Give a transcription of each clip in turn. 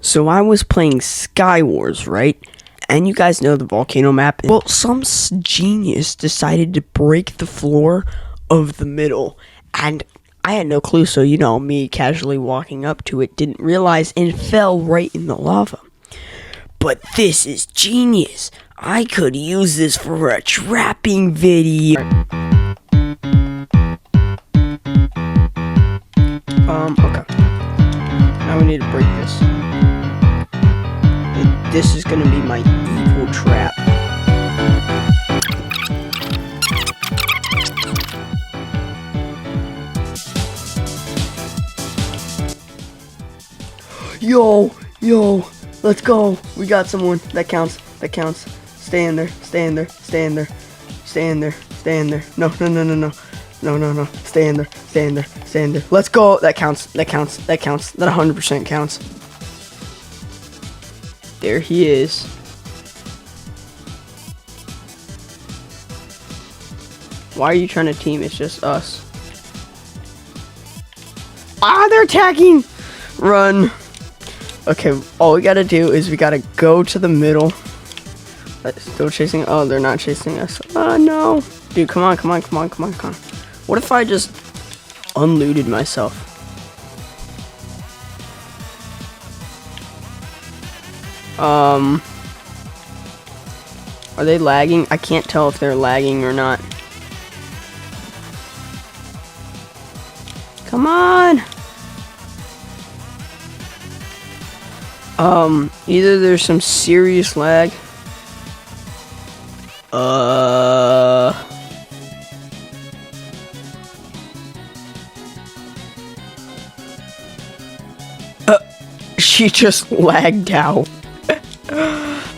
So I was playing Skywars, right? And you guys know the volcano map. Well, some genius decided to break the floor of the middle. And I had no clue, so me casually walking up to it, didn't realize and fell right in the lava. But this is genius. I could use this for a trapping video. Okay. Now we need to break this. This is gonna be my evil trap. Yo, let's go. We got someone. That counts. Stay in there. No. Stay in there. Let's go. That counts. That 100% counts. There he is. Why are you trying to team? It's just us. They're attacking! Run. Okay, all we gotta do is we gotta go to the middle. Still chasing. Oh, they're not chasing us. Oh, no. Dude, come on. What if I just unlooted myself? Are they lagging? I can't tell if they're lagging or not. Come on! Either there's some serious lag. She just lagged out.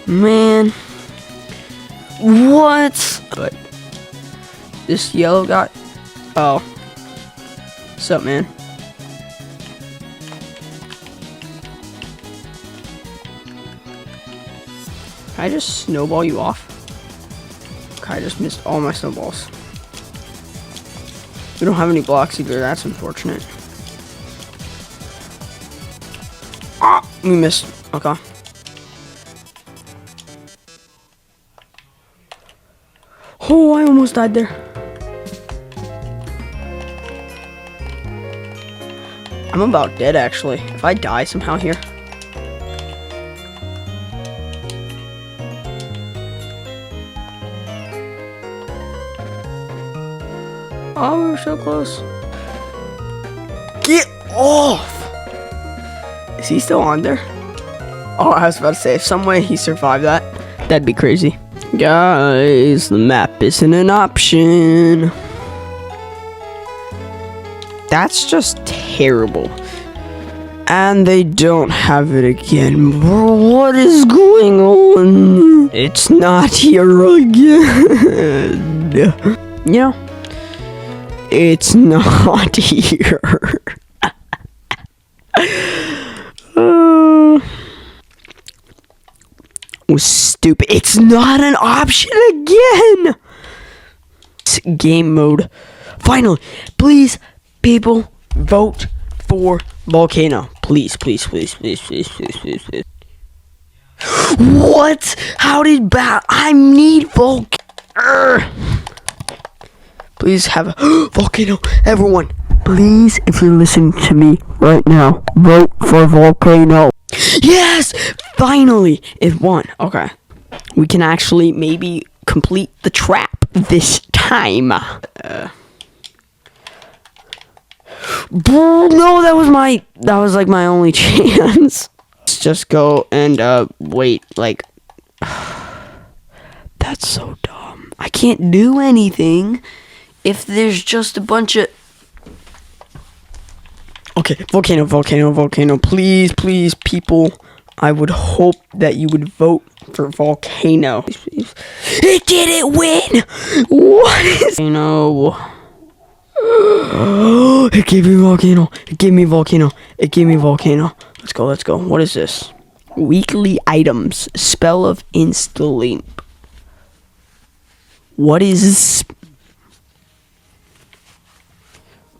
Man. What? But this yellow guy. Oh. What's up, man? Can I just snowball you off? Okay, I just missed all my snowballs. We don't have any blocks either. That's unfortunate. Ah, we missed. Okay. Oh, I almost died there. I'm about dead, actually. If I die somehow here. Oh, we were so close. Get off! Is he still on there? Oh, I was about to say, if some way he survived that, that'd be crazy. Guys, the map isn't an option. That's just terrible. And they don't have it again. What is going on? It's not here again. It's not here. Was stupid. It's not an option again. Game mode. Finally, please, people, vote for Volcano. Please. What? How did I need Volcano? Please have a Volcano. Everyone, please, if you're listening to me right now, vote for Volcano. Yes! Finally! It won. Okay. We can actually maybe complete the trap this time. No, that was like my only chance. Let's just go and wait, like that's so dumb. I can't do anything if there's just a bunch of Okay, Volcano, please, people. I would hope that you would vote for Volcano. Please. It didn't win! What is... It gave me Volcano. Let's go. What is this? Weekly items. Spell of installing. What is this?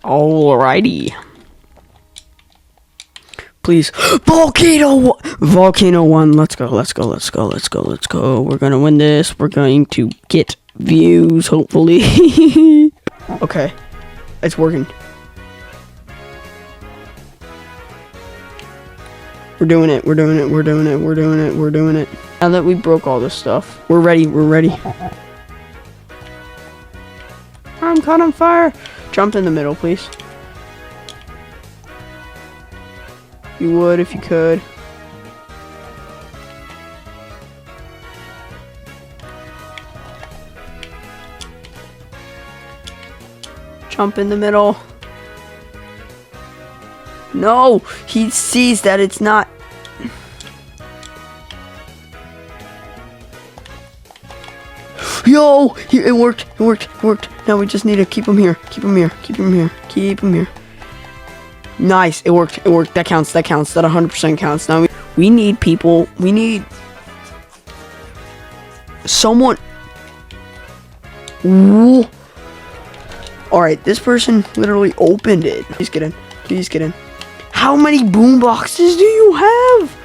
Alrighty. Please. Volcano 1. Let's go. We're gonna win this. We're going to get views, hopefully. Okay. It's working. We're doing it. Now that we broke all this stuff, we're ready. I'm caught on fire. Jump in the middle, please. You would if you could. Jump in the middle. No, he sees that it's not. Yo, it worked. Now we just need to keep him here. Keep him here. Nice, it worked. That counts. That 100% counts. Now we need people. We need someone. Ooh. All right, this person literally opened it. Please get in. How many boom boxes do you have?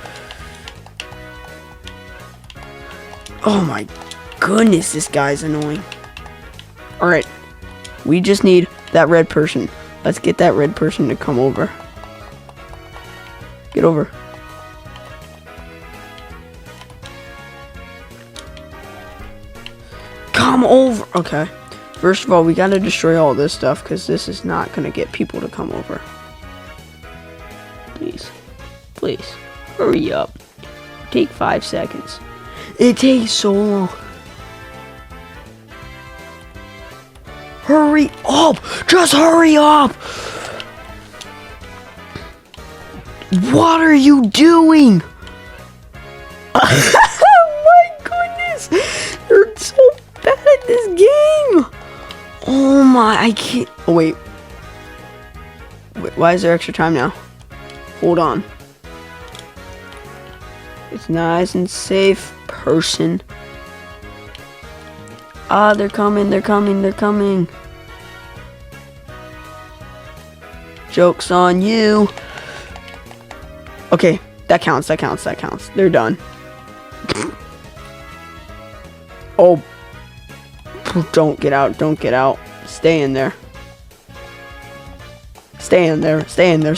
Oh my goodness, this guy's annoying. All right, we just need that red person. Let's get that red person to come over. Get over. Come over. Okay. First of all, we gotta destroy all this stuff because this is not gonna get people to come over. Please, hurry up. Take 5 seconds. It takes so long. Hurry up! Just hurry up! What are you doing? Oh my goodness! You're so bad at this game! Oh my, I can't. Oh wait, why is there extra time now? Hold on. It's nice and safe, person. Ah, they're coming. Joke's on you. Okay, that counts. They're done. Oh. Don't get out. Stay in there. No, stay in there.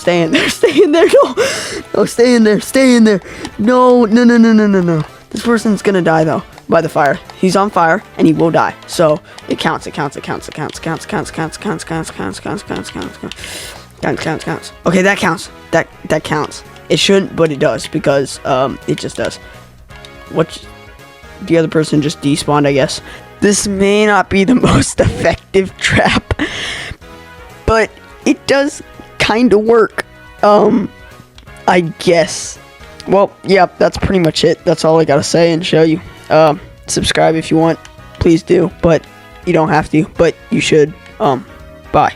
No. This person's gonna die though by the fire. He's on fire and he will die. So it counts. Okay, that counts. That counts. It shouldn't, but it does because it just does. What? The other person just despawned, I guess. This may not be the most effective trap, but it does kind of work. I guess. Well, yeah, that's pretty much it. That's all I gotta say and show you. Subscribe if you want. Please do, but you don't have to, but you should. Bye.